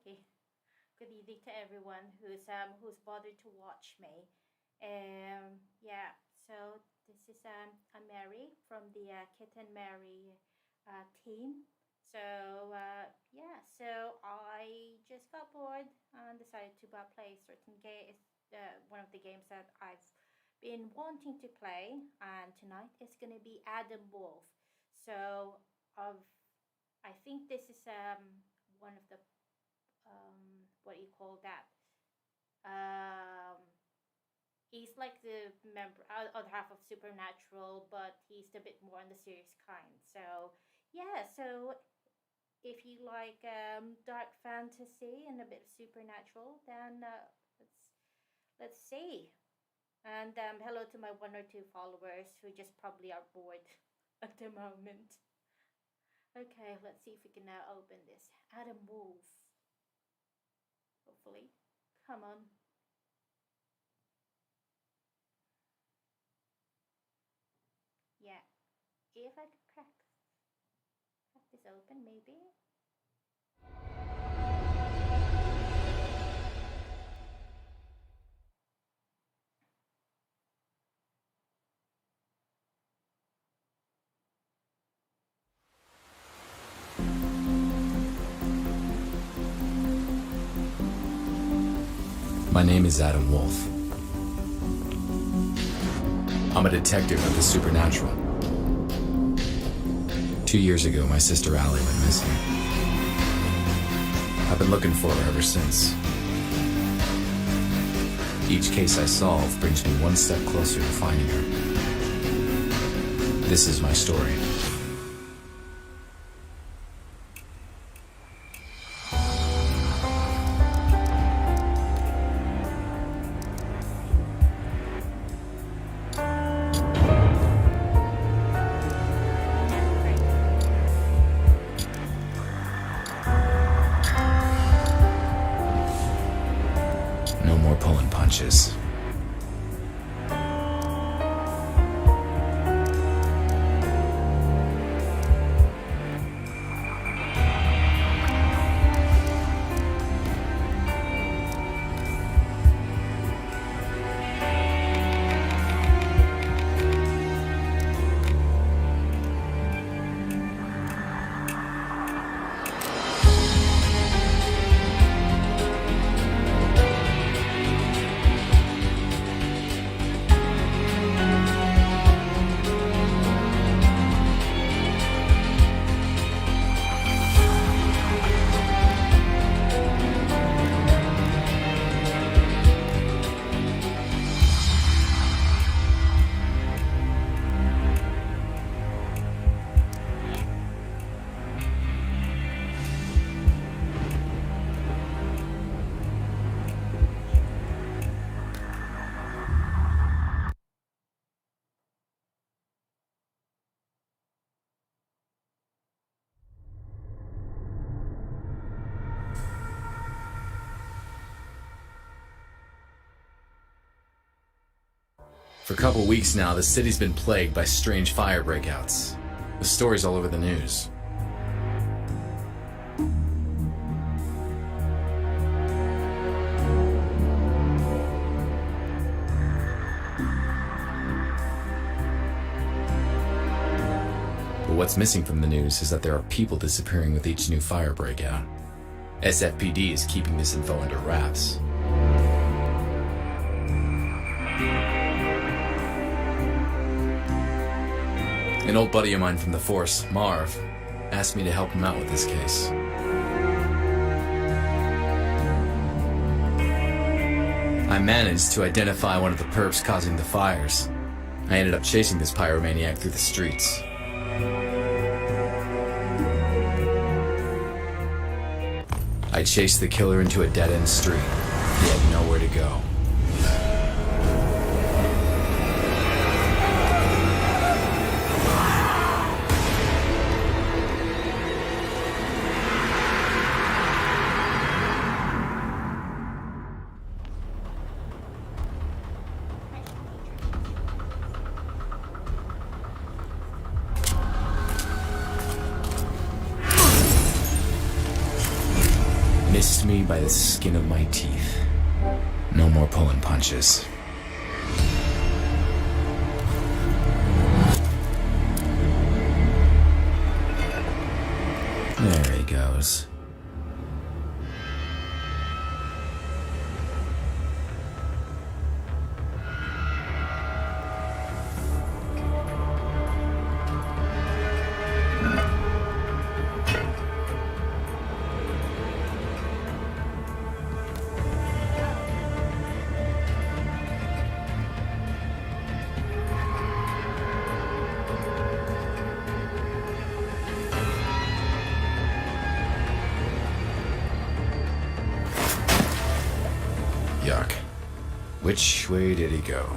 Okay. Good evening to everyone who's bothered to watch me. Yeah. So this is I'm Mary from the Kit and Mary team. So I just got bored and decided to play a certain game. One of the games that I've been wanting to play, and tonight is gonna be Adam Wolfe. So of I think this is one of the what do you call that? Um, he's like the member other half of Supernatural, but he's a bit more on the serious kind. So yeah, so if you like dark fantasy and a bit of supernatural, then let's see. And hello to my one or two followers who just probably are bored at the moment. Okay, let's see if we can now open this. Adam Wolfe. Hopefully. Come on. Yeah. If I could crack this open, maybe. My name is Adam Wolfe. I'm a detective of the supernatural. 2 years ago, my sister Allie went missing. I've been looking for her ever since. Each case I solve brings me one step closer to finding her. This is my story. No more pulling punches. For a couple weeks now, the city's been plagued by strange fire breakouts. The story's all over the news. But what's missing from the news is that there are people disappearing with each new fire breakout. SFPD is keeping this info under wraps. An old buddy of mine from the force, Marv, asked me to help him out with this case. I managed to identify one of the perps causing the fires. I ended up chasing this pyromaniac through the streets. I chased the killer into a dead-end street. He had nowhere to go. missed me by the skin of my teeth. No more pulling punches. There he goes. Yuck. Which way did he go?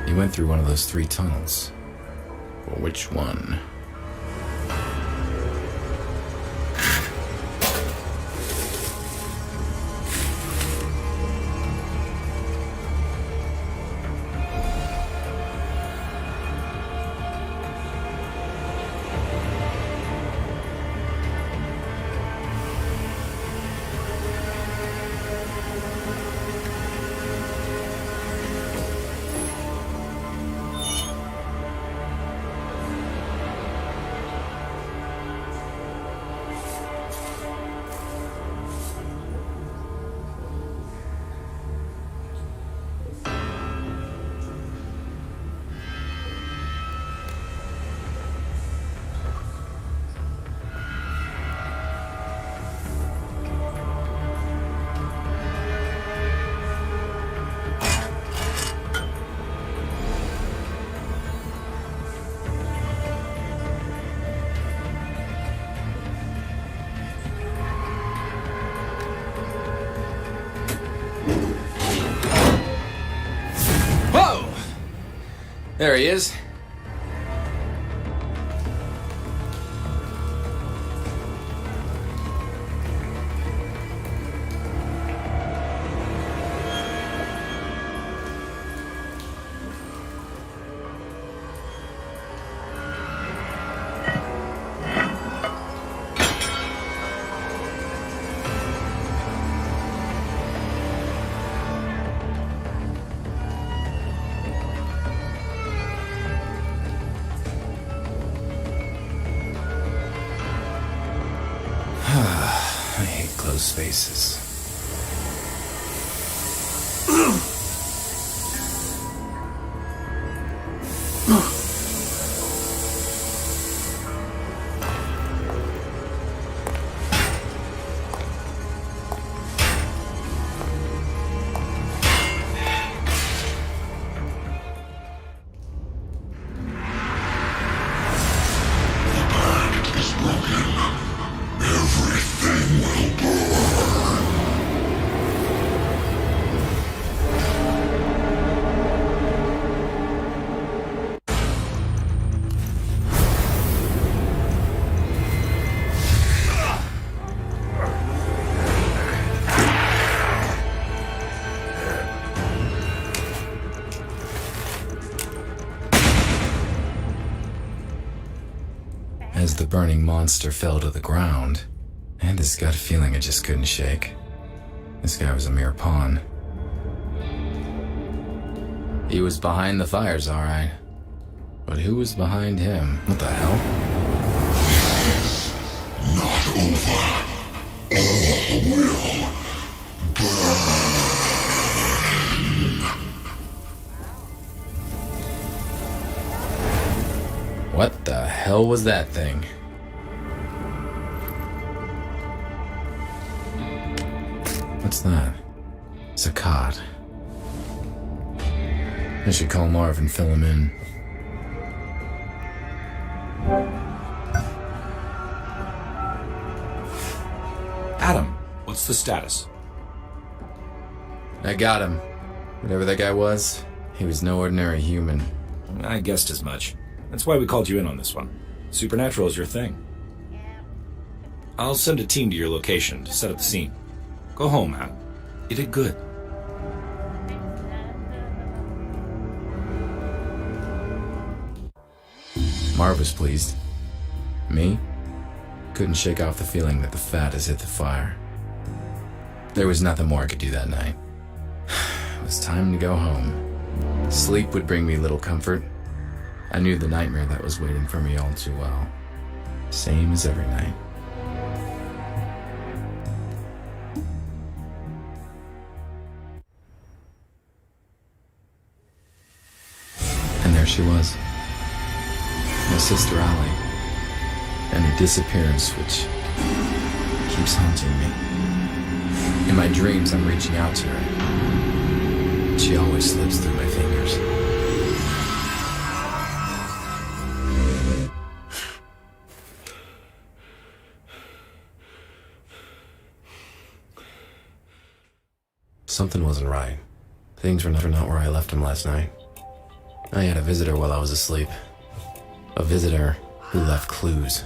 He went through one of those 3 tunnels. But which one? There he is. I hate closed spaces. As the burning monster fell to the ground, I had this gut feeling I just couldn't shake. This guy was a mere pawn. He was behind the fires, all right. But who was behind him? What the hell? Not over. All will burn. What the hell was that thing? What's that? It's a cot. I should call Marv and fill him in. Adam, what's the status? I got him. Whatever that guy was, he was no ordinary human. I guessed as much. That's why we called you in on this one. Supernatural is your thing. I'll send a team to your location to set up the scene. Go home, Adam. You did good. Marv was pleased. Me? Couldn't shake off the feeling that the fat has hit the fire. There was nothing more I could do that night. It was time to go home. Sleep would bring me little comfort. I knew the nightmare that was waiting for me all too well. Same as every night. And there she was. My sister Allie. And her disappearance, which keeps haunting me. In my dreams, I'm reaching out to her. She always slips through my fingers. Something wasn't right. Things were not where I left them last night. I had a visitor while I was asleep. A visitor who left clues.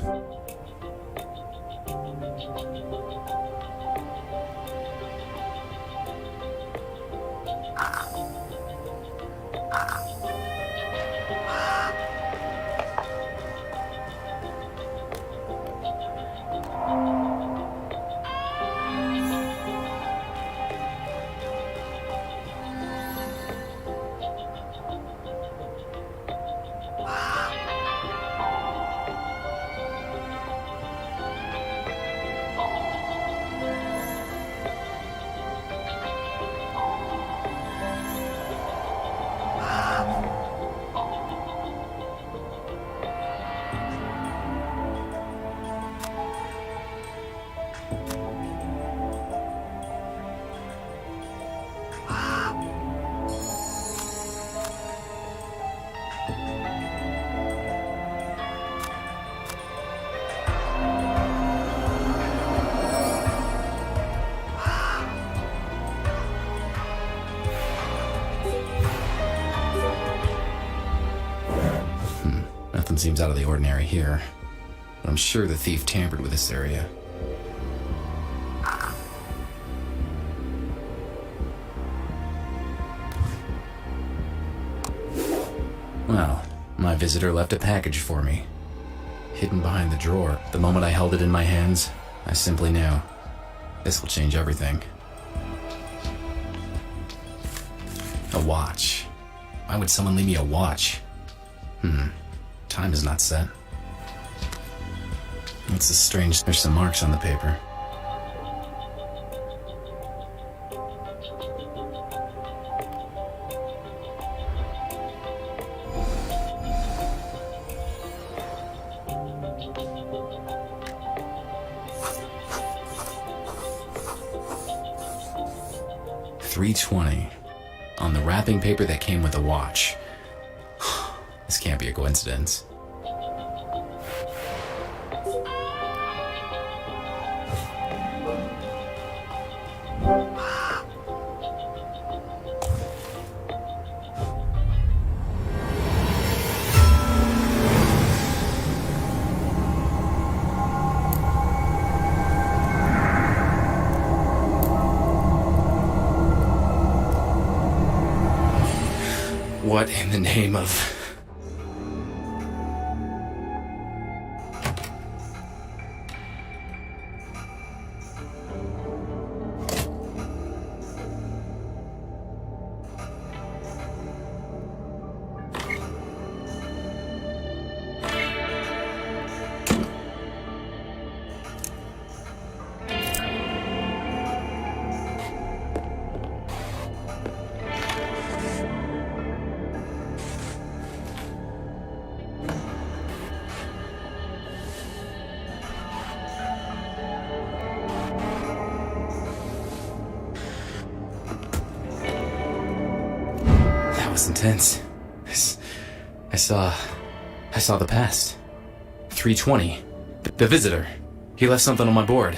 Nothing seems out of the ordinary here. I'm sure the thief tampered with this area. Well, my visitor left a package for me. Hidden behind the drawer. The moment I held it in my hands, I simply knew. This will change everything. A watch. Why would someone leave me a watch? Time is not set. It's strange. There's some marks on the paper. $3.20 on the wrapping paper that came with the watch. This can't be a coincidence. What in the name of... was intense. I saw the past. 320. The visitor. He left something on my board.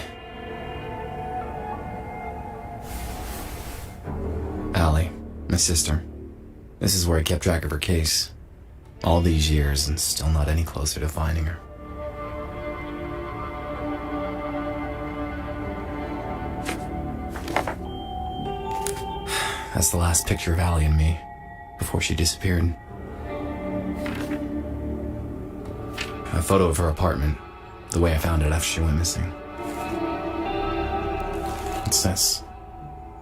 Allie, my sister. This is where I kept track of her case. All these years and still not any closer to finding her. That's the last picture of Allie and me before she disappeared. A photo of her apartment, the way I found it after she went missing. What's this?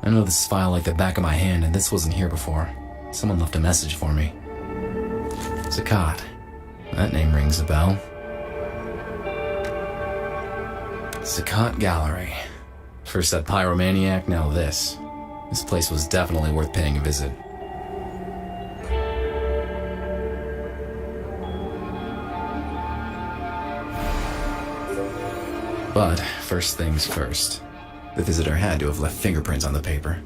I know this file like the back of my hand, and this wasn't here before. Someone left a message for me. Zakat. That name rings a bell. Zakat Gallery. First that pyromaniac, now this. This place was definitely worth paying a visit. But first things first. The visitor had to have left fingerprints on the paper.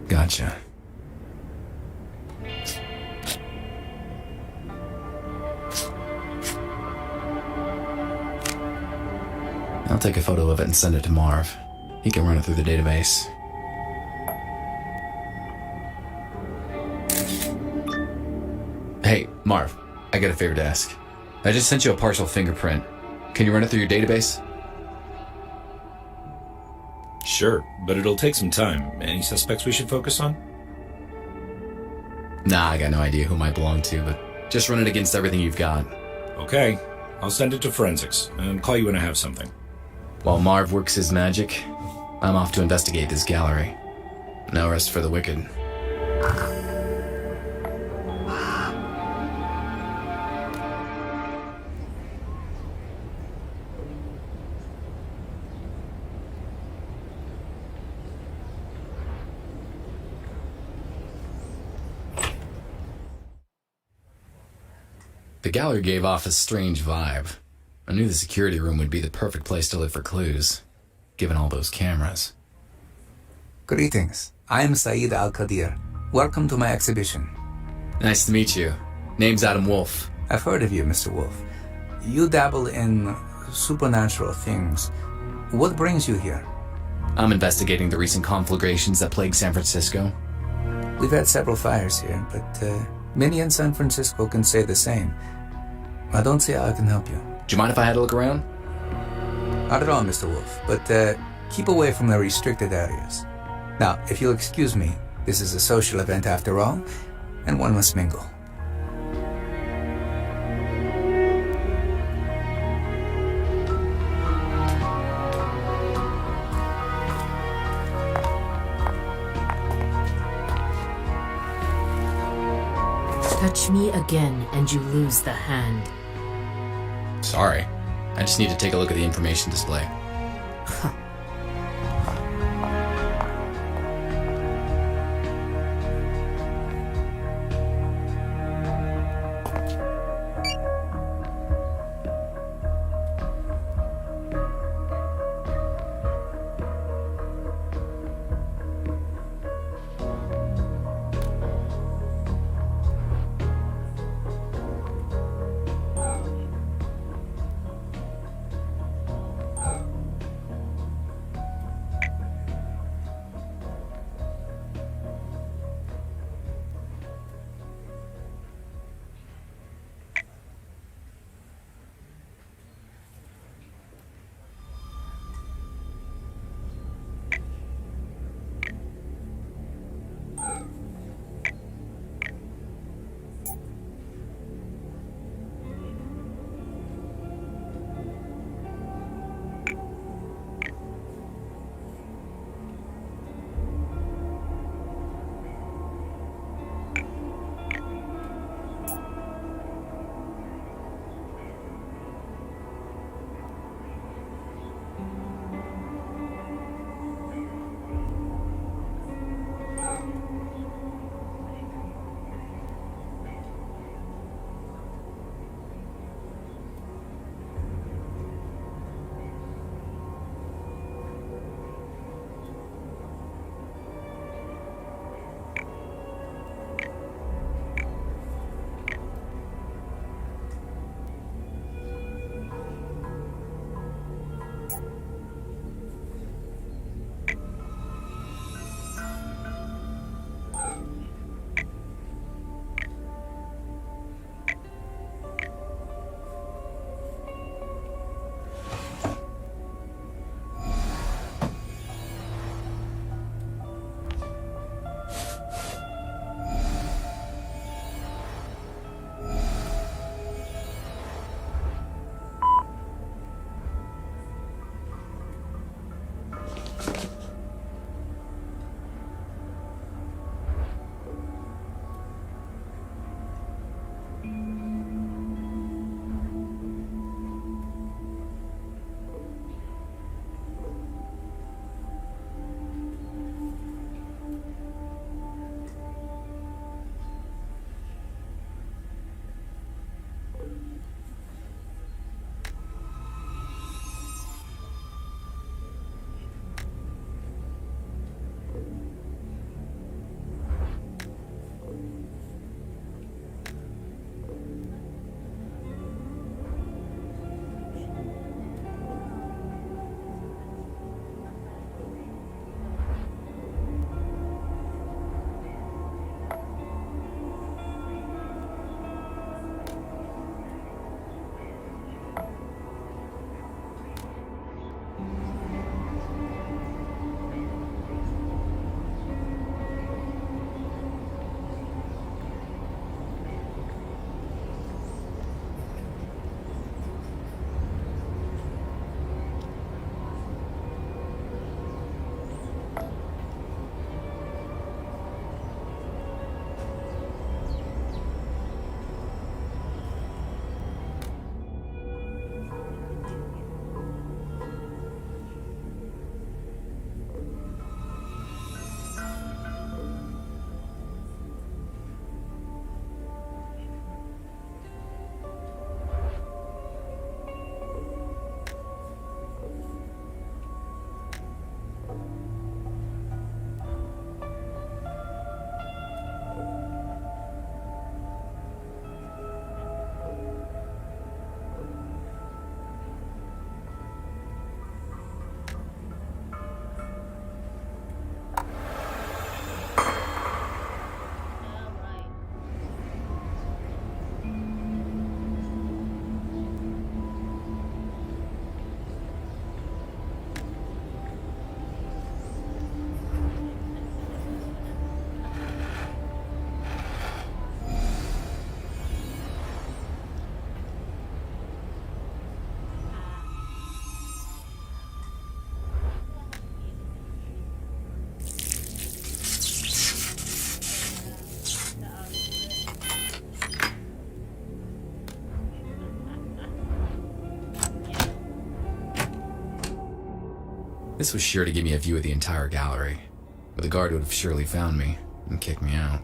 Gotcha. I'll take a photo of it and send it to Marv. He can run it through the database. Hey, Marv, I got a favor to ask. I just sent you a partial fingerprint. Can you run it through your database? Sure, but it'll take some time. Any suspects we should focus on? Nah, I got no idea who it might belong to, but just run it against everything you've got. Okay, I'll send it to forensics and call you when I have something. While Marv works his magic, I'm off to investigate this gallery. No rest for the wicked. The gallery gave off a strange vibe. I knew the security room would be the perfect place to look for clues, given all those cameras. Greetings. I am Saeed Al-Qadir. Welcome to my exhibition. Nice to meet you. Name's Adam Wolfe. I've heard of you, Mr. Wolfe. You dabble in supernatural things. What brings you here? I'm investigating the recent conflagrations that plague San Francisco. We've had several fires here, but many in San Francisco can say the same. I don't see how I can help you. Do you mind if I had a look around? Not at all, Mr. Wolfe, but keep away from the restricted areas. Now, if you'll excuse me, this is a social event after all, and one must mingle. Touch me again and you lose the hand. Sorry. I just need to take a look at the information display. Huh. This was sure to give me a view of the entire gallery, but the guard would have surely found me and kicked me out.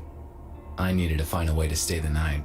I needed to find a way to stay the night.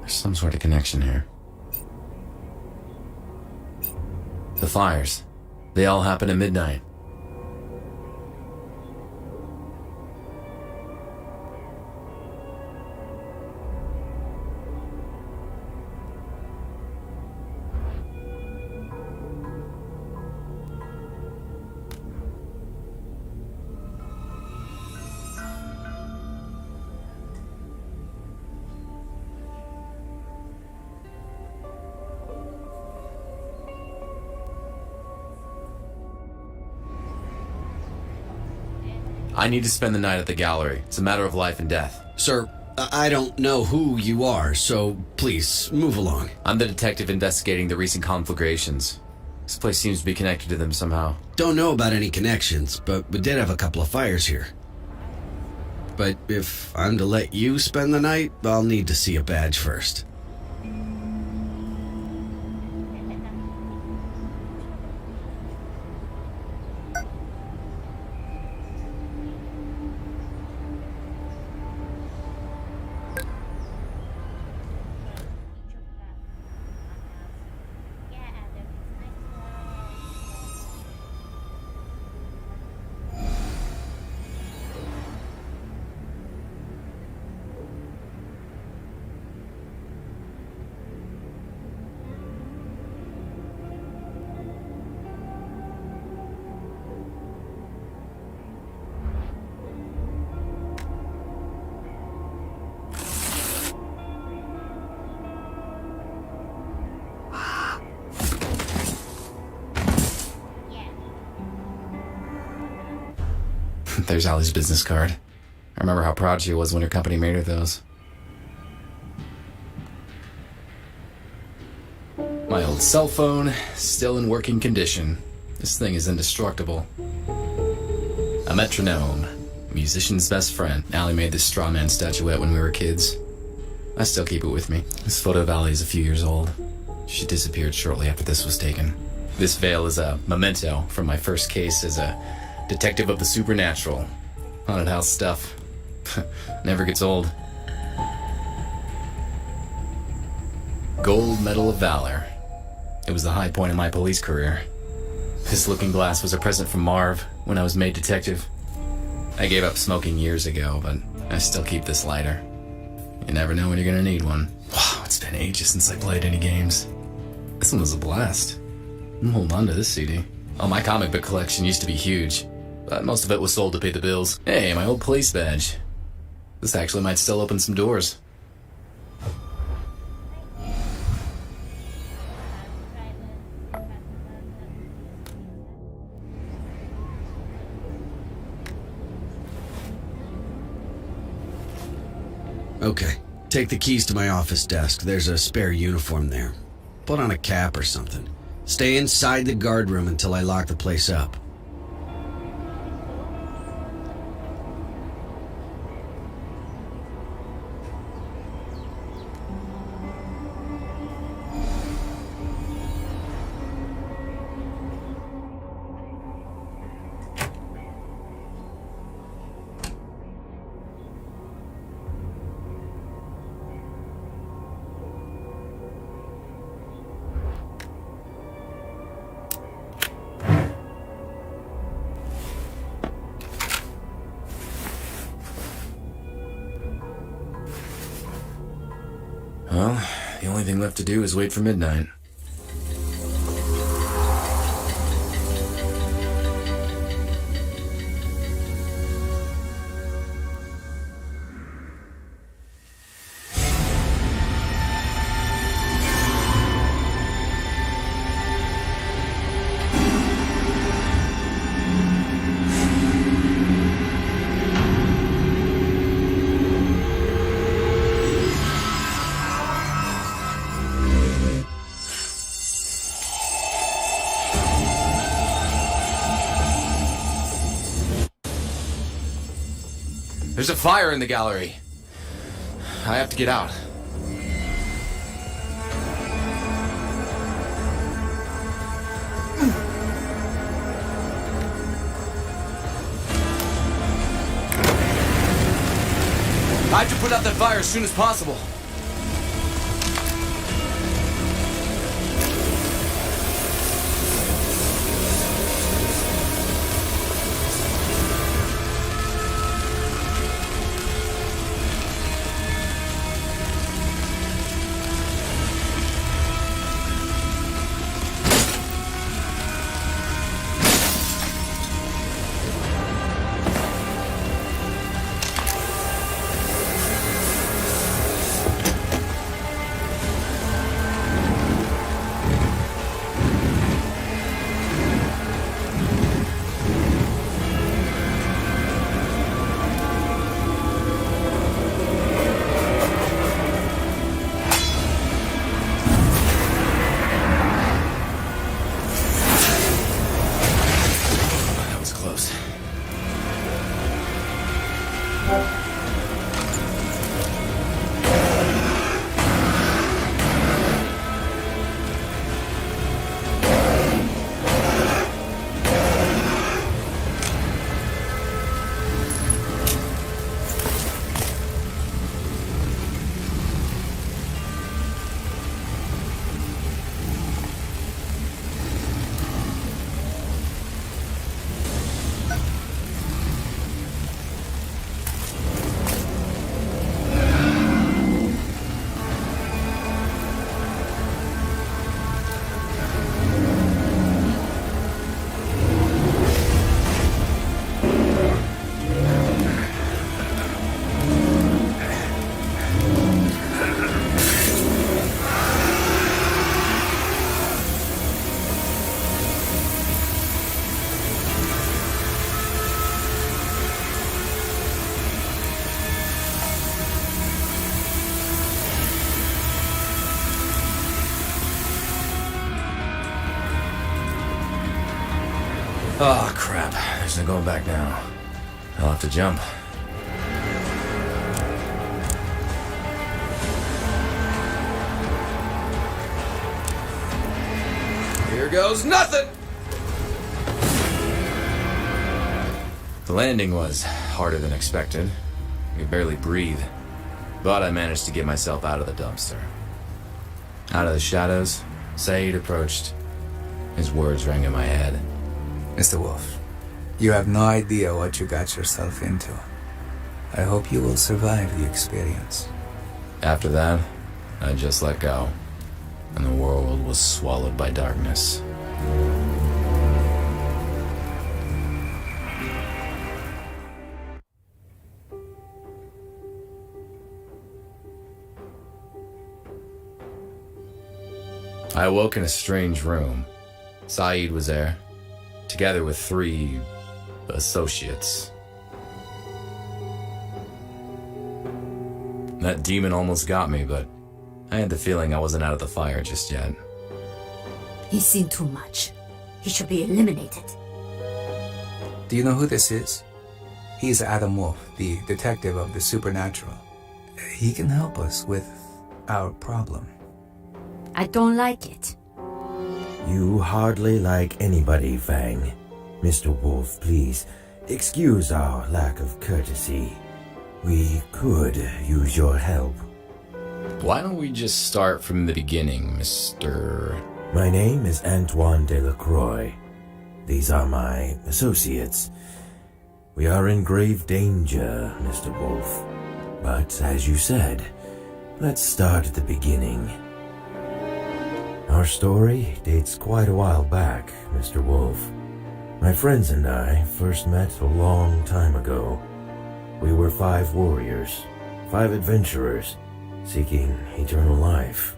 There's some sort of connection here. The fires. They all happen at midnight. I need to spend the night at the gallery. It's a matter of life and death. Sir, I don't know who you are, so please, move along. I'm the detective investigating the recent conflagrations. This place seems to be connected to them somehow. Don't know about any connections, but we did have a couple of fires here. But if I'm to let you spend the night, I'll need to see a badge first. There's Allie's business card. I remember how proud she was when her company made her those. My old cell phone, still in working condition. This thing is indestructible. A metronome, musician's best friend. Allie made this straw man statuette when we were kids. I still keep it with me. This photo of Allie is a few years old. She disappeared shortly after this was taken. This veil is a memento from my first case as a detective of the supernatural. Haunted house stuff. Never gets old. Gold Medal of Valor. It was the high point of my police career. This looking glass was a present from Marv. when I was made detective. I gave up smoking years ago, but I still keep this lighter. You never know when you're gonna need one. Wow, it's been ages since I played any games. This one was a blast. I'm holding on to this CD. Oh, my comic book collection used to be huge, but most of it was sold to pay the bills. Hey, my old police badge. This actually might still open some doors. Okay, take the keys to my office desk. There's a spare uniform there. Put on a cap or something. Stay inside the guard room until I lock the place up. Well, the only thing left to do is wait for midnight. There's a fire in the gallery. I have to get out. I have to put out that fire as soon as possible. Oh, crap. There's no going back now. I'll have to jump. Here goes nothing! The landing was harder than expected. I could barely breathe. But I managed to get myself out of the dumpster. Out of the shadows, Said approached. His words rang in my head. Mr. Wolfe, You have no idea what you got yourself into. I hope you will survive the experience. After that, I just let go, and the world was swallowed by darkness. I awoke in a strange room. Saeed was there, together with 3 associates. That demon almost got me, but I had the feeling I wasn't out of the fire just yet. He's seen too much. He should be eliminated. Do you know who this is? He's Adam Wolfe, the detective of the supernatural. He can help us with our problem. I don't like it. You hardly like anybody, Fang. Mr. Wolfe, please, excuse our lack of courtesy. We could use your help. Why don't we just start from the beginning, Mr. My name is Antoine Delacroix. These are my associates. We are in grave danger, Mr. Wolfe. But as you said, let's start at the beginning. Our story dates quite a while back, Mr. Wolfe. My friends and I first met a long time ago. We were 5 warriors, 5 adventurers, seeking eternal life.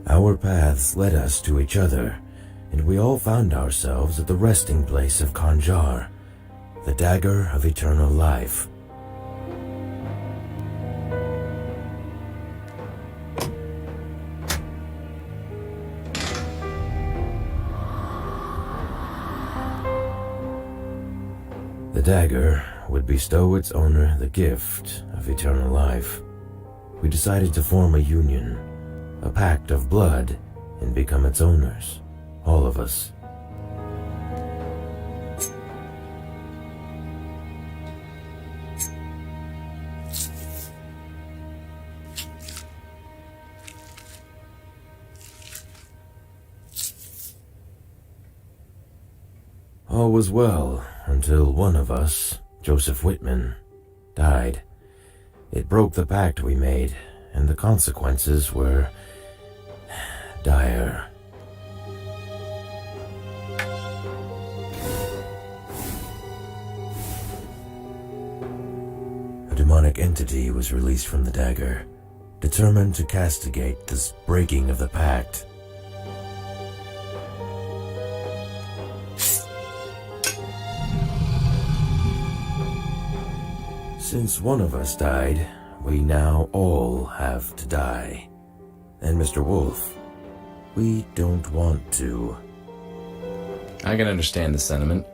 Our paths led us to each other, and we all found ourselves at the resting place of Kanjar, the dagger of eternal life. The dagger would bestow its owner the gift of eternal life. We decided to form a union, a pact of blood, and become its owners, all of us. All was well until one of us, Joseph Whitman, died. It broke the pact we made, and the consequences were dire. A demonic entity was released from the dagger, determined to castigate this breaking of the pact. Since one of us died, we now all have to die. And Mr. Wolfe, we don't want to. I can understand the sentiment.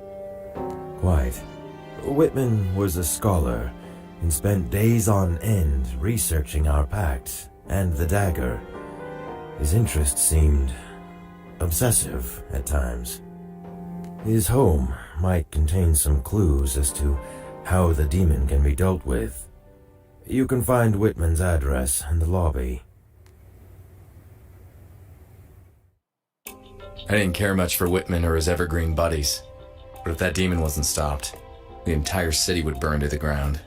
Quite. Whitman was a scholar and spent days on end researching our pact and the dagger. His interest seemed obsessive at times. His home might contain some clues as to how the demon can be dealt with. You can find Whitman's address in the lobby. I didn't care much for Whitman or his evergreen buddies, but if that demon wasn't stopped, the entire city would burn to the ground.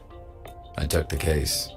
I took the case.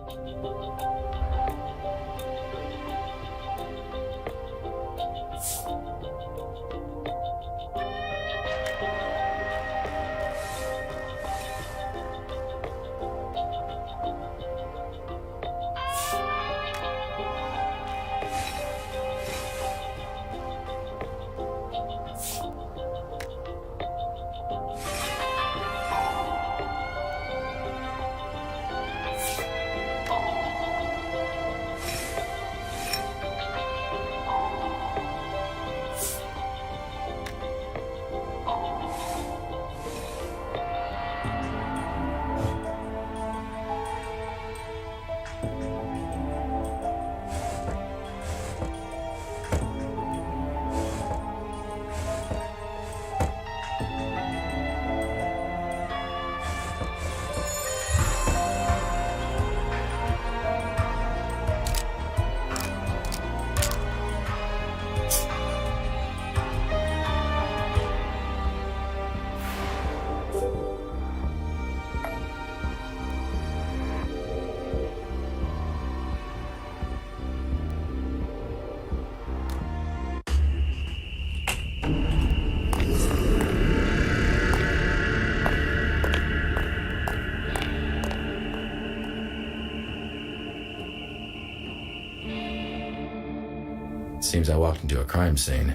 Seems I walked into a crime scene.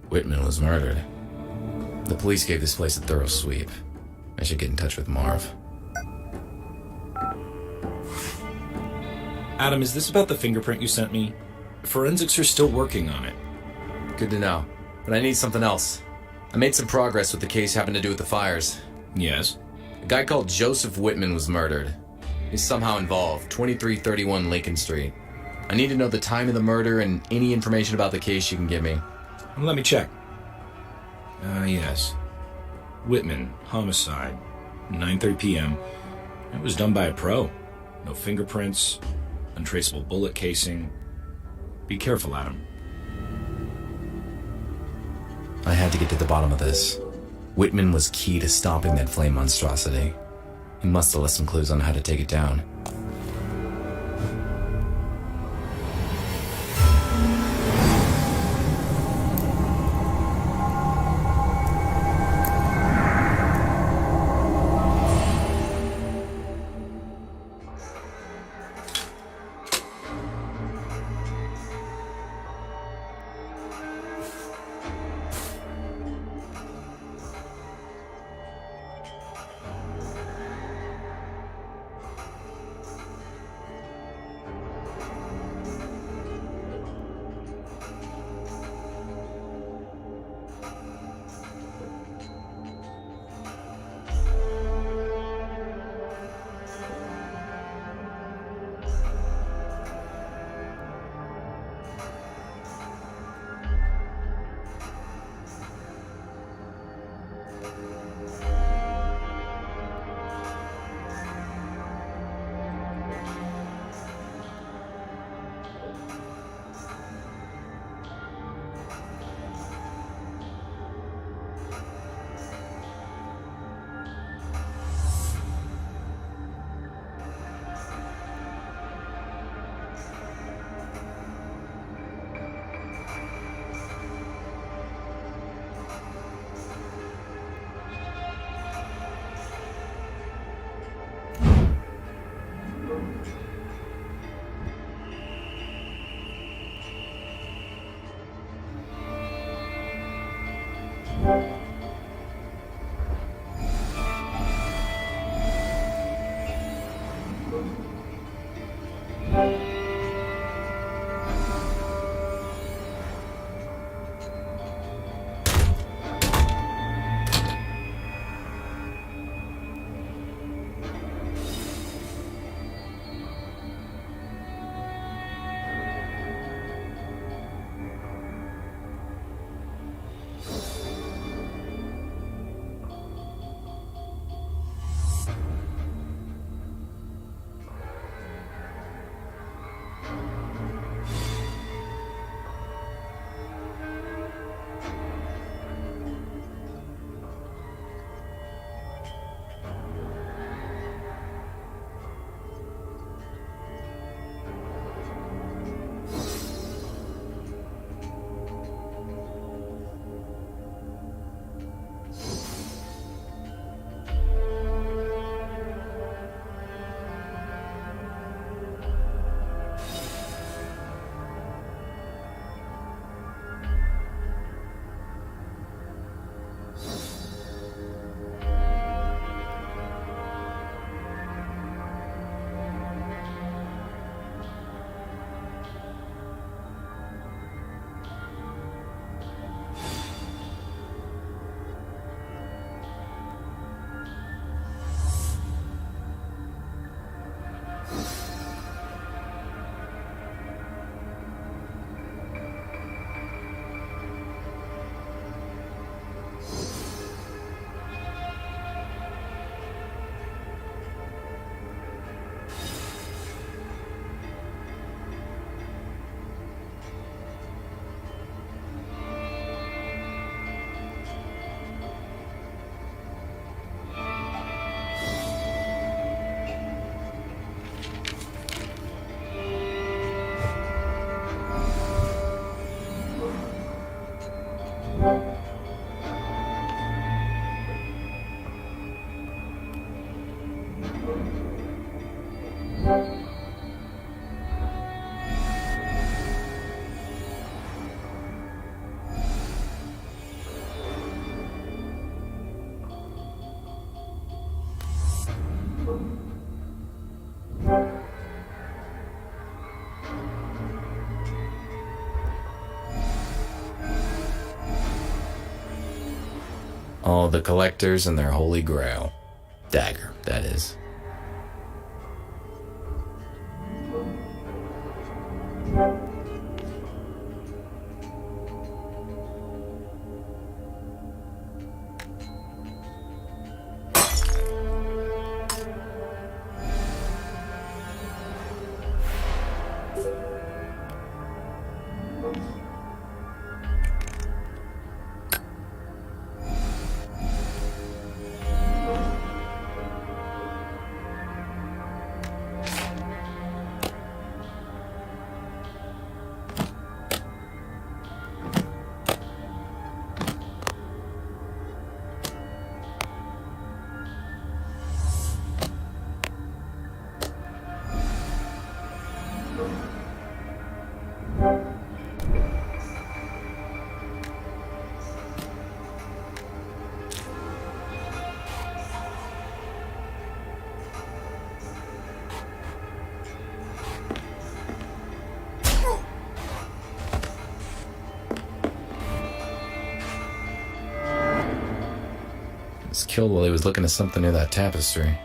Whitman was murdered. The police gave this place a thorough sweep. I should get in touch with Marv. Adam, is this about the fingerprint you sent me? Forensics are still working on it. Good to know. But I need something else. I made some progress with the case having to do with the fires. Yes? A guy called Joseph Whitman was murdered. He's somehow involved. 2331 Lincoln Street. I need to know the time of the murder and any information about the case you can give me. Let me check. Yes. Whitman, homicide. 9:30 p.m. It was done by a pro. No fingerprints, untraceable bullet casing. Be careful, Adam. I had to get to the bottom of this. Whitman was key to stopping that flame monstrosity. He must have left some clues on how to take it down. All the collectors and their holy grail. Dagger, that is. He was killed while he was looking at something near that tapestry.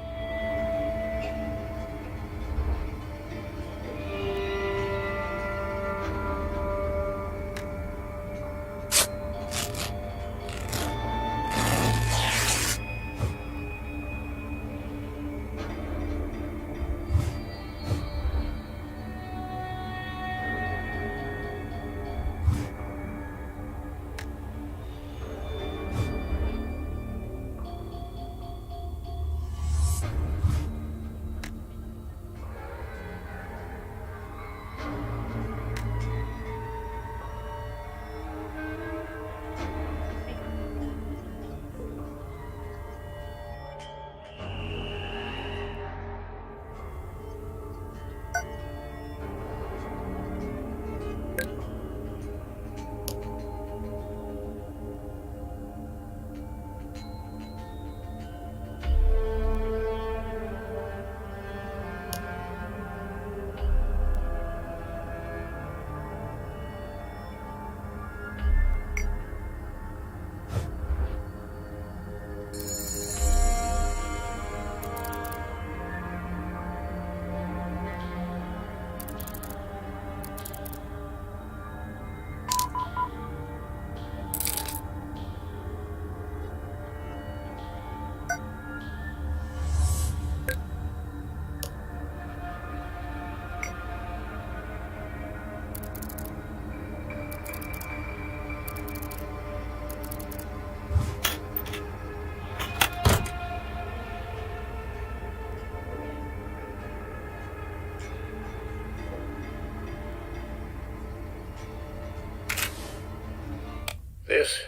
This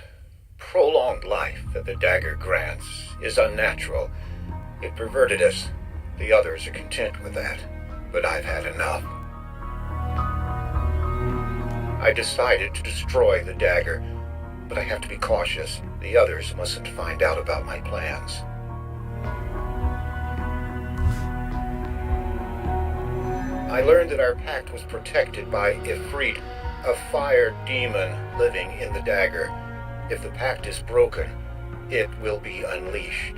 prolonged life that the dagger grants is unnatural. It perverted us. The others are content with that, but I've had enough. I decided to destroy the dagger, but I have to be cautious. The others mustn't find out about my plans. I learned that our pact was protected by Ifrit, a fire demon living in the dagger. If the pact is broken, it will be unleashed.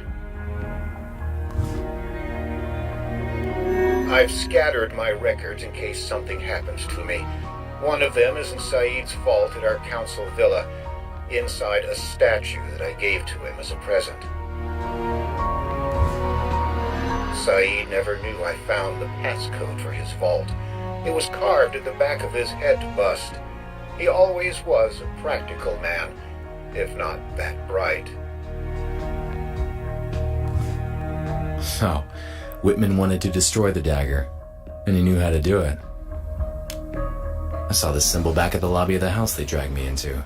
I've scattered my records in case something happens to me. One of them is in Saeed's vault at our council villa, inside a statue that I gave to him as a present. Saeed never knew I found the passcode for his vault. It was carved at the back of his head bust. He always was a practical man, if not that bright. So, Whitman wanted to destroy the dagger, and he knew how to do it. I saw the symbol back at the lobby of the house they dragged me into.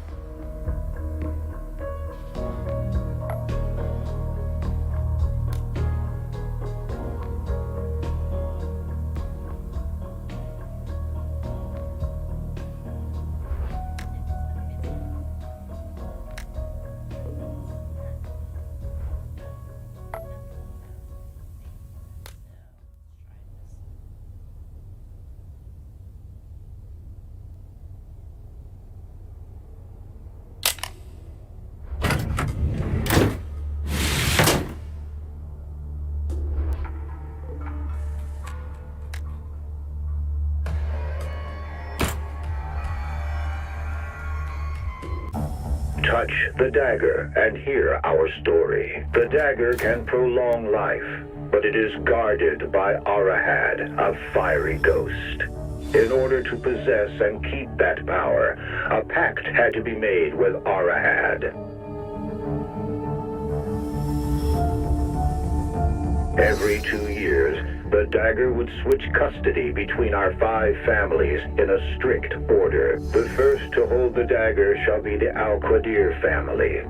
Touch the dagger and hear our story. The dagger can prolong life, but it is guarded by Arahad, a fiery ghost. In order to possess and keep that power, a pact had to be made with Arahad. Every 2 years, the dagger would switch custody between our 5 families in a strict order. The first to hold the dagger shall be the Al-Qadir family.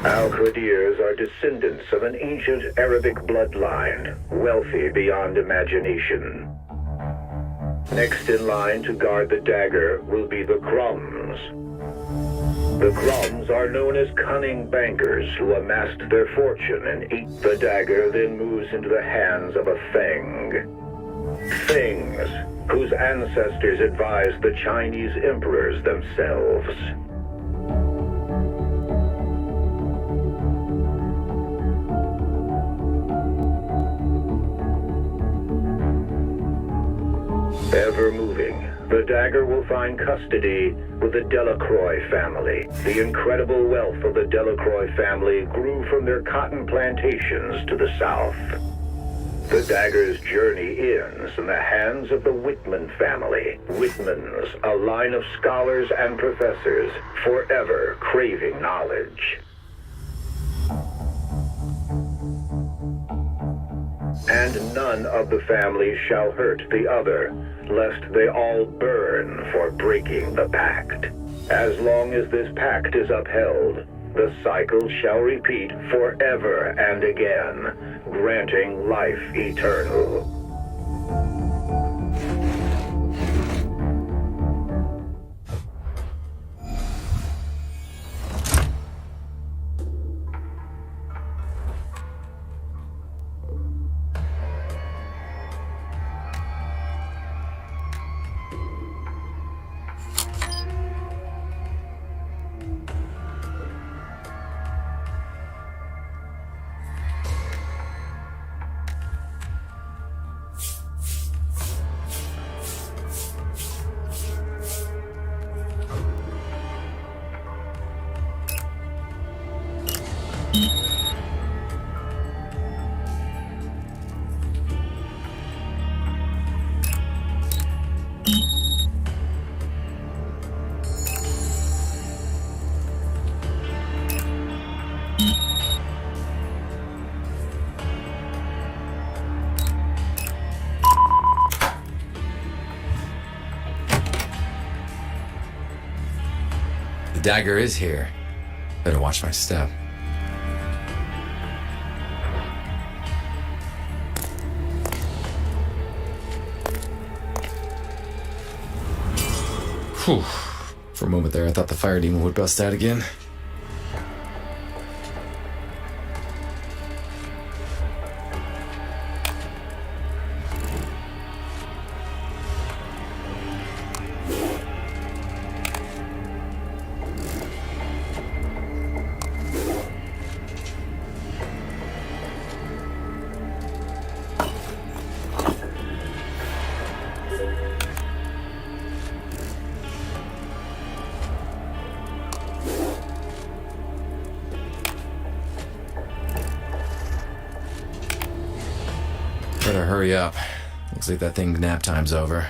Al-Qadirs are descendants of an ancient Arabic bloodline, wealthy beyond imagination. Next in line to guard the dagger will be the Krums. The Krums are known as cunning bankers who amassed their fortune and ate the dagger, then moves into the hands of a Feng. Fengs, whose ancestors advised the Chinese emperors themselves. Ever moving, the dagger will find custody with the Delacroix family. The incredible wealth of the Delacroix family grew from their cotton plantations to the south. The dagger's journey ends in the hands of the Whitman family. Whitmans, a line of scholars and professors, forever craving knowledge. And none of the families shall hurt the other, lest they all burn for breaking the pact. As long as this pact is upheld, the cycle shall repeat forever and again, granting life eternal. The dagger is here. Better watch my step. Whew. For a moment there, I thought the fire demon would bust out again. Better hurry up. Looks like that thing's nap time's over.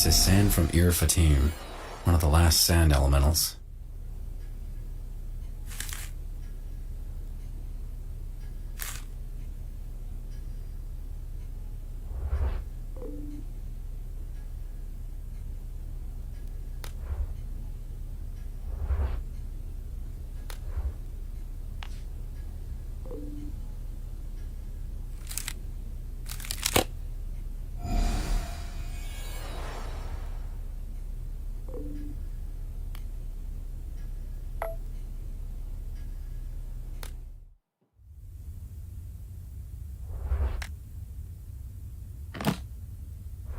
It says sand from Ir Fatim, one of the last sand elementals.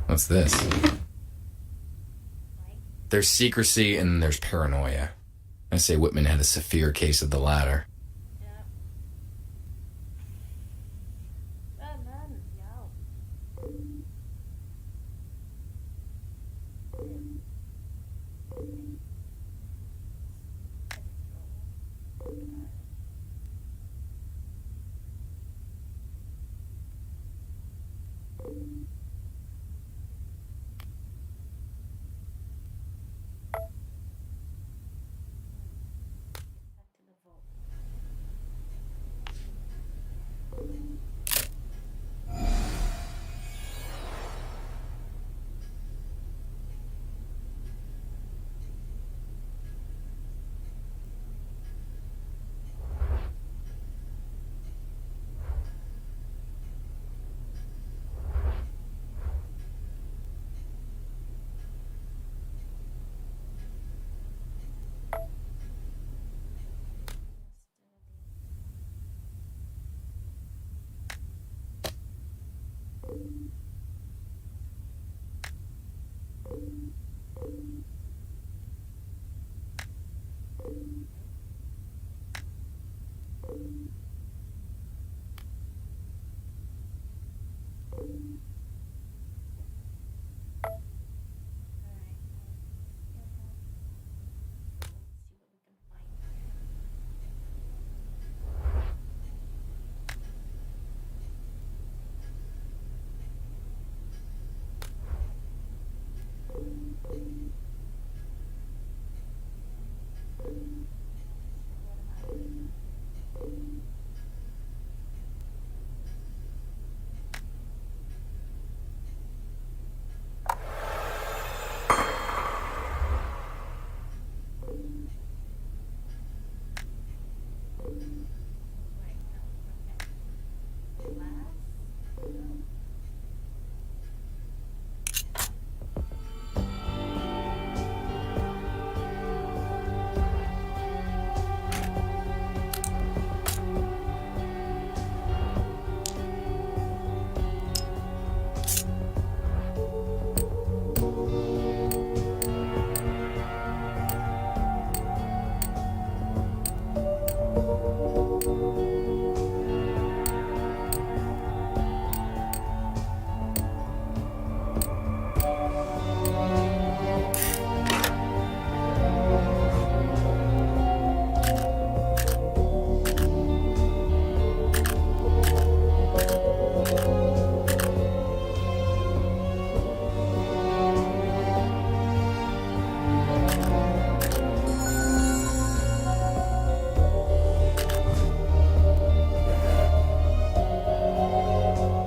What's this? There's secrecy and there's paranoia. I say Whitman had a severe case of the latter.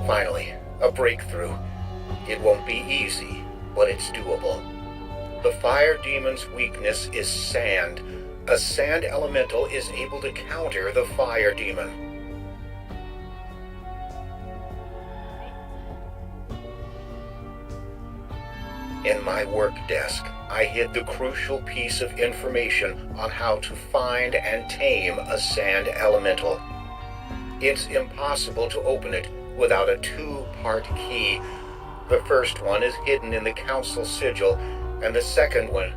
Finally, a breakthrough. It won't be easy, but it's doable. The fire demon's weakness is sand. A sand elemental is able to counter the fire demon. In my work desk, I hid the crucial piece of information on how to find and tame a sand elemental. It's impossible to open it without a two-part key. The first one is hidden in the council sigil, and the second one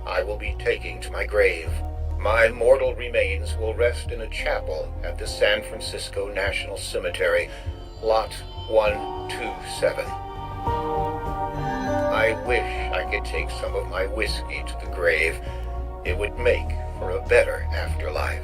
I will be taking to my grave. My mortal remains will rest in a chapel at the San Francisco National Cemetery, Lot 127. I wish I could take some of my whiskey to the grave. It would make for a better afterlife.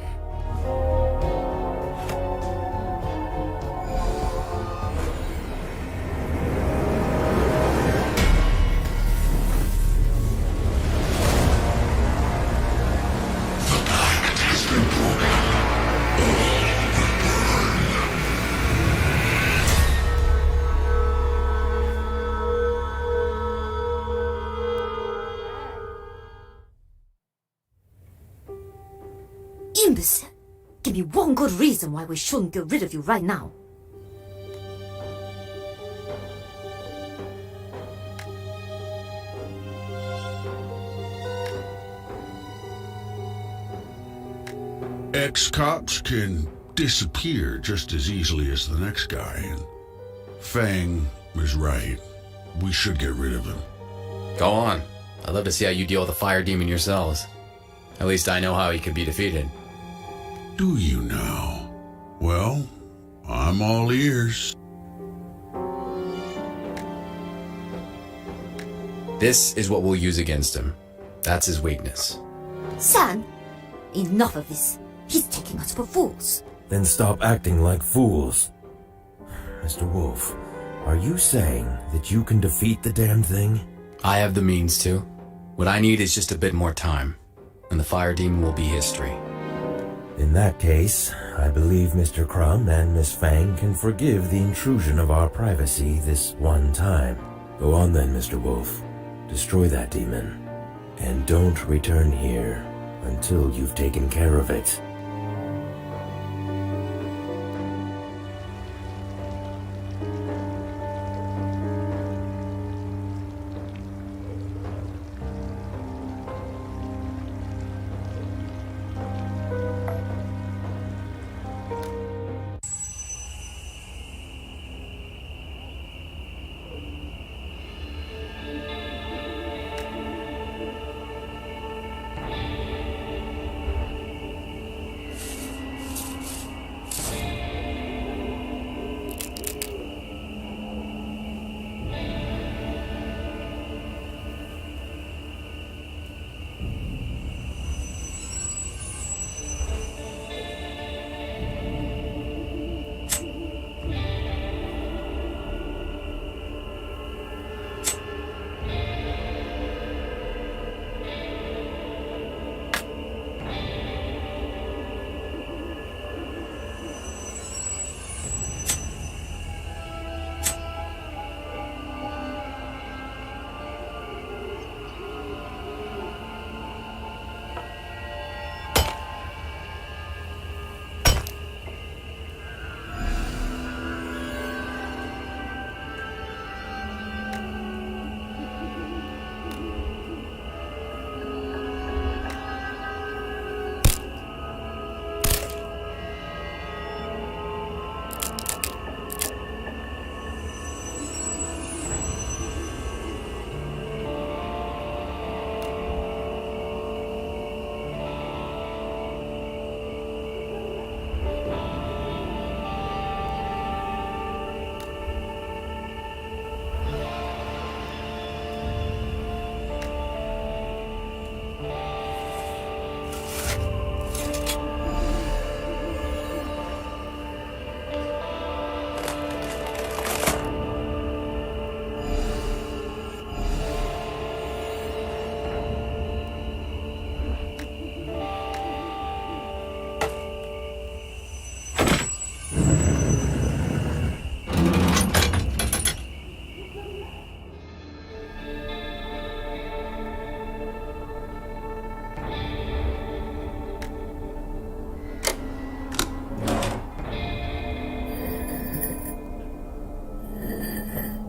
this? Give me one good reason why we shouldn't get rid of you right now. Ex-cops can disappear just as easily as the next guy, and Fang was right. We should get rid of him. Go on. I'd love to see how you deal with a fire demon yourselves. At least I know how he could be defeated. Do you now? Well, I'm all ears. This is what we'll use against him. That's his weakness. San, enough of this. He's taking us for fools. Then stop acting like fools. Mr. Wolfe, are you saying that you can defeat the damn thing? I have the means to. What I need is just a bit more time, and the fire demon will be history. In that case, I believe Mr. Crumb and Miss Fang can forgive the intrusion of our privacy this one time. Go on then, Mr. Wolfe. Destroy that demon. And don't return here until you've taken care of it.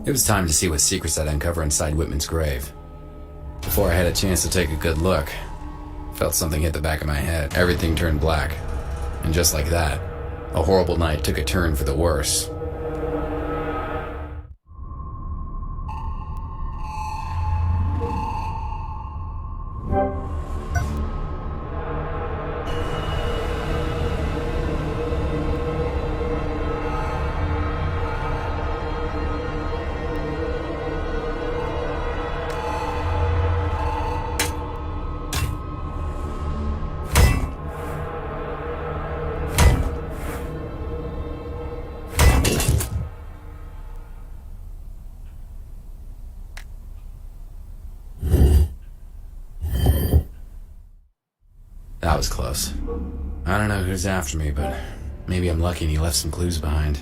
It was time to see what secrets I'd uncover inside Whitman's grave. Before I had a chance to take a good look, I felt something hit the back of my head. Everything turned black. And just like that, a horrible night took a turn for the worse. That was close. I don't know who's after me, but maybe I'm lucky and he left some clues behind.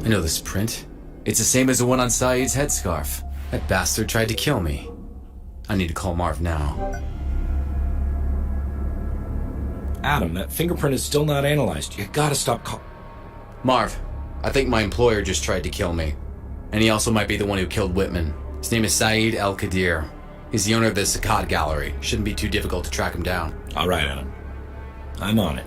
I know this print. It's the same as the one on Saeed's headscarf. That bastard tried to kill me. I need to call Marv now. Adam, that fingerprint is still not analyzed. You gotta stop Marv, I think my employer just tried to kill me. And he also might be the one who killed Whitman. His name is Saeed El-Qadir. He's the owner of the Saqqat Gallery. Shouldn't be too difficult to track him down. All right, Adam. I'm on it.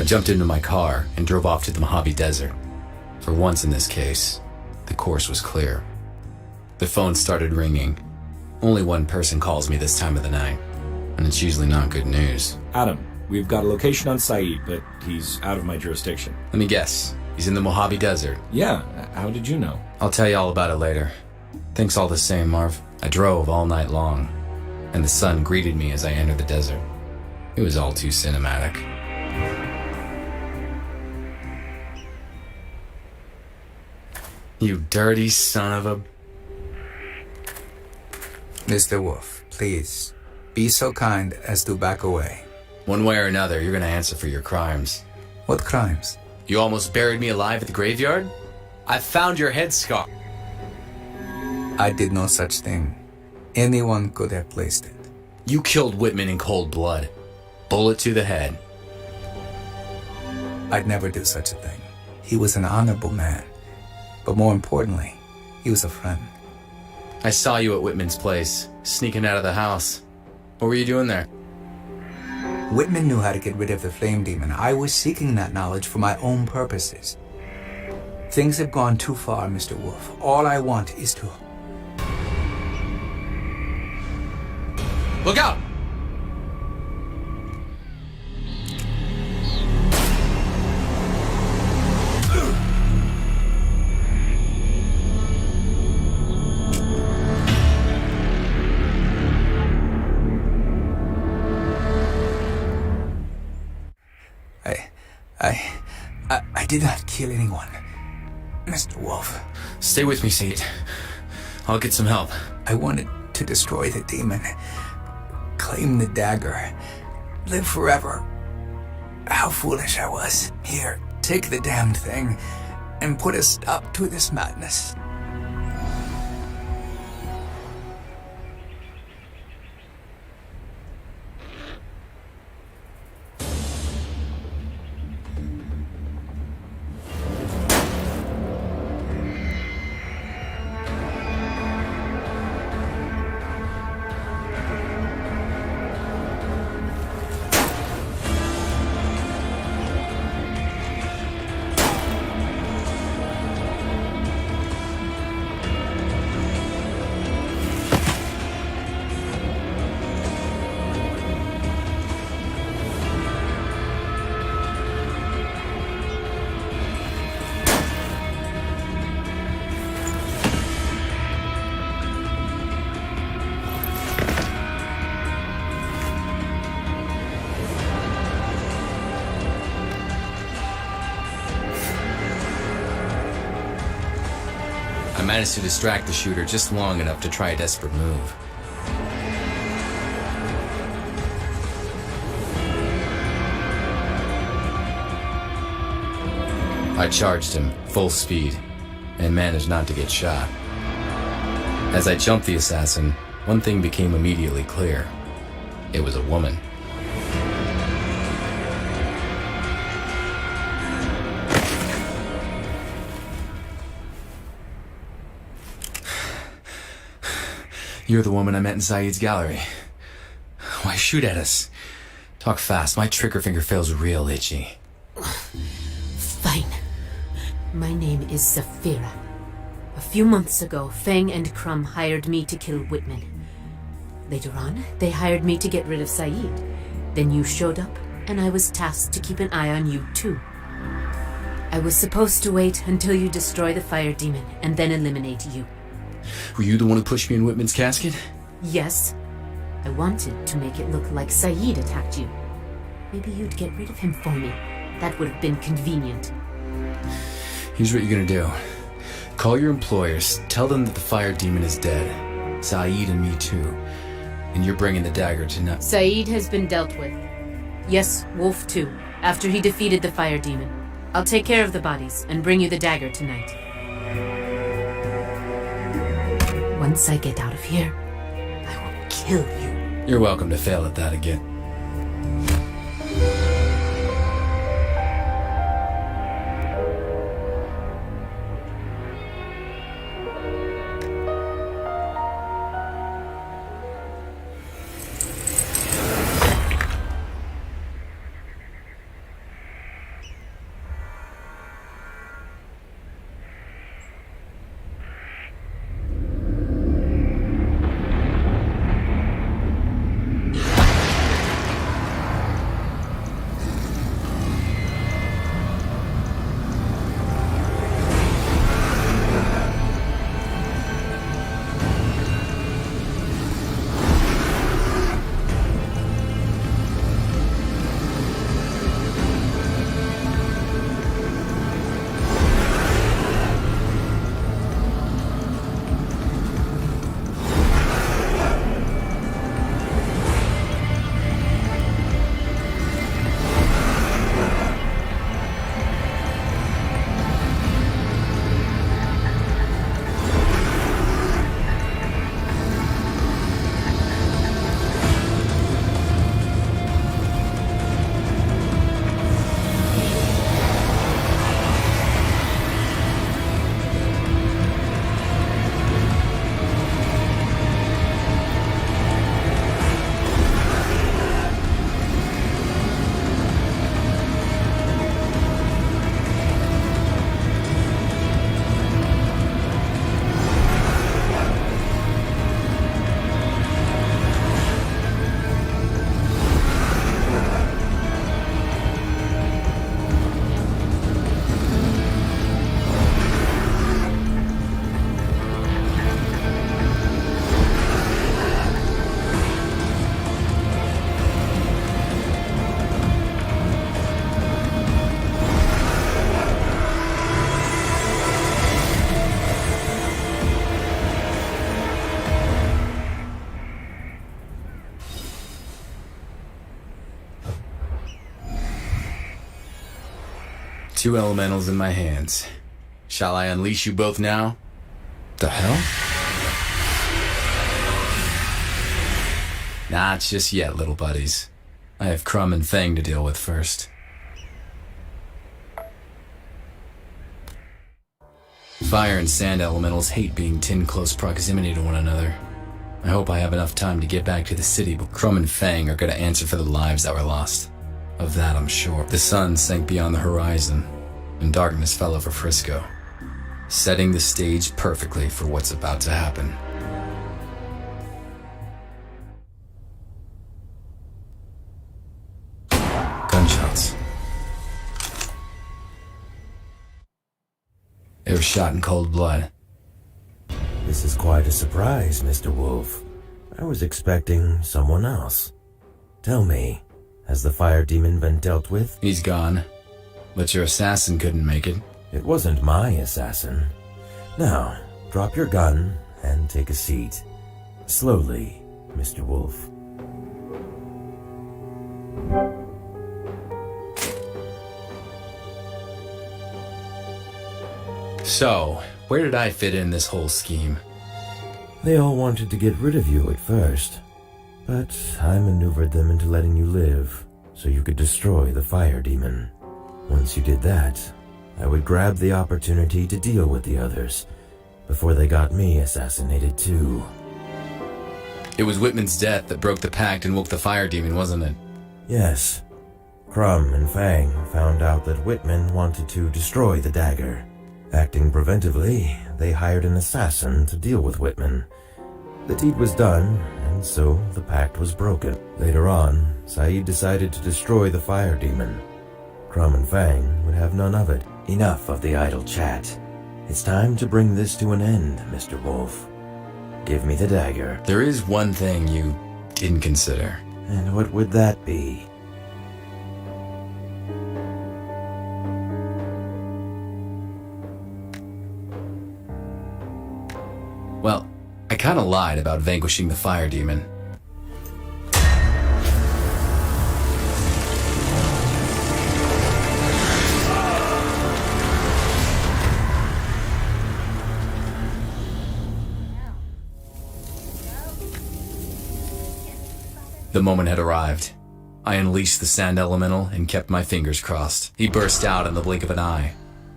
I jumped into my car and drove off to the Mojave Desert. For once in this case, the course was clear. The phone started ringing. Only one person calls me this time of the night, and it's usually not good news. Adam, we've got a location on Saeed, but he's out of my jurisdiction. Let me guess. He's in the Mojave Desert. Yeah, how did you know? I'll tell you all about it later. Thanks all the same, Marv. I drove all night long, and the sun greeted me as I entered the desert. It was all too cinematic. You dirty son of a... Mr. Wolfe, please, be so kind as to back away. One way or another, you're gonna answer for your crimes. What crimes? You almost buried me alive at the graveyard? I found your headscarf. I did no such thing. Anyone could have placed it. You killed Whitman in cold blood. Bullet to the head. I'd never do such a thing. He was an honorable man. But more importantly, he was a friend. I saw you at Whitman's place, sneaking out of the house. What were you doing there? Whitman knew how to get rid of the flame demon. I was seeking that knowledge for my own purposes. Things have gone too far, Mr. Wolfe. All I want is to... Look out! I did not kill anyone, Mr. Wolfe. Stay with me, Saeed. I'll get some help. I wanted to destroy the demon, claim the dagger, live forever. How foolish I was. Here, take the damned thing and put a stop to this madness. I managed to distract the shooter just long enough to try a desperate move. I charged him, full speed, and managed not to get shot. As I jumped the assassin, one thing became immediately clear. It was a woman. You're the woman I met in Saeed's gallery. Why shoot at us? Talk fast, my trigger finger feels real itchy. Fine. My name is Zafira. A few months ago, Feng and Crumb hired me to kill Whitman. Later on, they hired me to get rid of Saeed. Then you showed up, and I was tasked to keep an eye on you too. I was supposed to wait until you destroy the fire demon, and then eliminate you. Were you the one who pushed me in Whitman's casket? Yes. I wanted to make it look like Saeed attacked you. Maybe you'd get rid of him for me. That would have been convenient. Here's what you're gonna do. Call your employers, tell them that the fire demon is dead. Saeed and me too. And you're bringing the dagger tonight. Saeed has been dealt with. Yes, Wolfe too, after he defeated the fire demon. I'll take care of the bodies and bring you the dagger tonight. Once I get out of here, I will kill you. You're welcome to fail at that again. 2 elementals in my hands. Shall I unleash you both now? The hell? Not just yet, little buddies. I have Crumb and Fang to deal with first. Fire and sand elementals hate being in close proximity to one another. I hope I have enough time to get back to the city, but Crumb and Fang are going to answer for the lives that were lost. Of that, I'm sure. The sun sank beyond the horizon, and darkness fell over Frisco, setting the stage perfectly for what's about to happen. Gunshots. They were shot in cold blood. This is quite a surprise, Mr. Wolfe. I was expecting someone else. Tell me, has the fire demon been dealt with? He's gone, but your assassin couldn't make it. It wasn't my assassin. Now, drop your gun and take a seat. Slowly, Mr. Wolfe. So, where did I fit in this whole scheme? They all wanted to get rid of you at first, but I maneuvered them into letting you live so you could destroy the fire demon. Once you did that, I would grab the opportunity to deal with the others before they got me assassinated too. It was Whitman's death that broke the pact and woke the fire demon, wasn't it? Yes. Crumb and Fang found out that Whitman wanted to destroy the dagger. Acting preventively, they hired an assassin to deal with Whitman. The deed was done, and so the pact was broken. Later on, Saeed decided to destroy the fire demon. Crumb and Fang would have none of it. Enough of the idle chat. It's time to bring this to an end, Mr. Wolfe. Give me the dagger. There is one thing you didn't consider. And what would that be? Well, I kinda lied about vanquishing the fire demon. The moment had arrived. I unleashed the sand elemental and kept my fingers crossed. He burst out in the blink of an eye.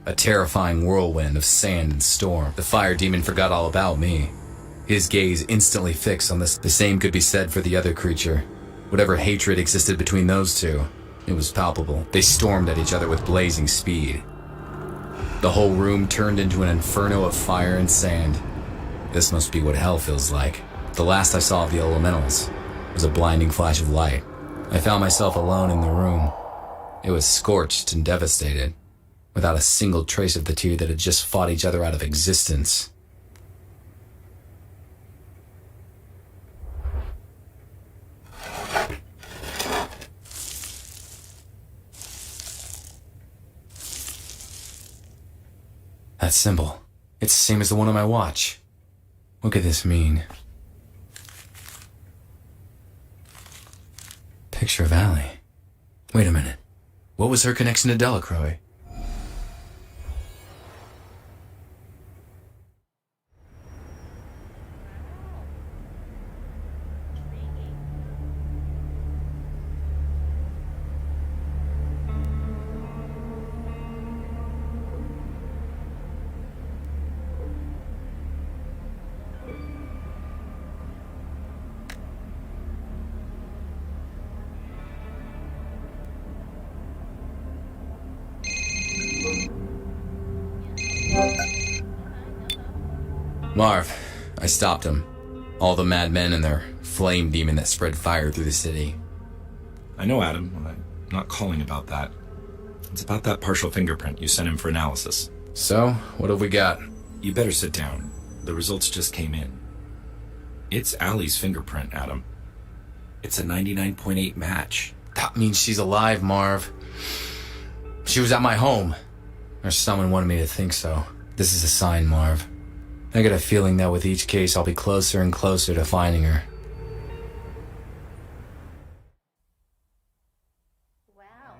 A terrifying whirlwind of sand and storm. The fire demon forgot all about me. His gaze instantly fixed on this. The same could be said for the other creature. Whatever hatred existed between those two, it was palpable. They stormed at each other with blazing speed. The whole room turned into an inferno of fire and sand. This must be what hell feels like. The last I saw of the elementals was a blinding flash of light. I found myself alone in the room. It was scorched and devastated, without a single trace of the two that had just fought each other out of existence. That symbol, it's the same as the one on my watch. What could this mean? Picture of Allie. Wait a minute. What was her connection to Delacroix? Marv, I stopped him. All the madmen and their flame demon that spread fire through the city. I know, Adam. I'm not calling about that. It's about that partial fingerprint you sent him for analysis. So, what have we got? You better sit down. The results just came in. It's Allie's fingerprint, Adam. It's a 99.8 match. That means she's alive, Marv. She was at my home. Or someone wanted me to think so. This is a sign, Marv. I get a feeling that with each case, I'll be closer and closer to finding her. Wow.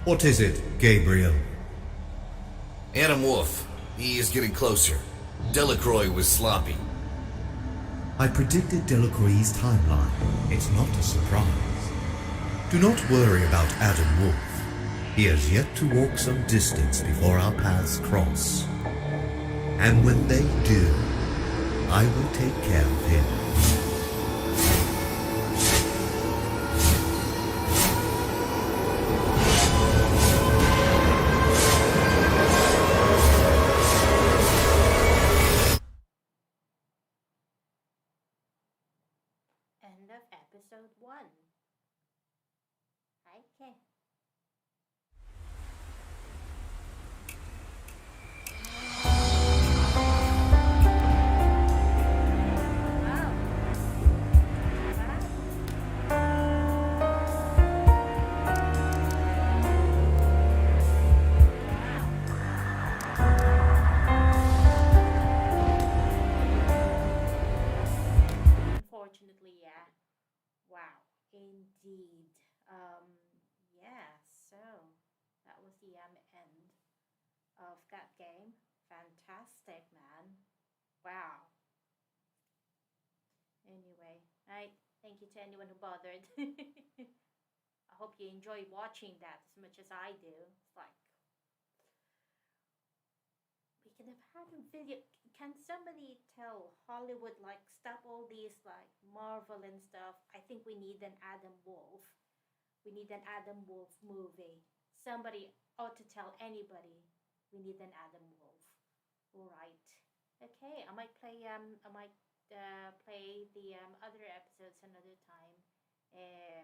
What is it, Gabriel? Adam Wolfe. He is getting closer. Delacroix was sloppy. I predicted Delacroix's timeline. It's not a surprise. Do not worry about Adam Wolfe. He has yet to walk some distance before our paths cross. And when they do, I will take care of him. End of episode 1. Okay. Unfortunately, yeah. Wow, indeed. Yeah, so that was the end of that game. Fantastic, man. Wow. Anyway, thank you to anyone who bothered. I hope you enjoy watching that as much as I do. It's like, we could have had a video. Can somebody tell Hollywood, like, stop all these, like, Marvel and stuff? I think we need an Adam Wolfe. We need an Adam Wolfe movie. Somebody ought to tell anybody we need an Adam Wolfe. All right. Okay, I might play the other episodes another time. Yeah.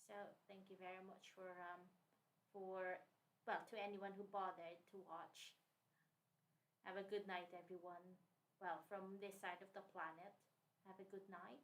So thank you very much for to anyone who bothered to watch. Have a good night, everyone. Well, from this side of the planet. Have a good night.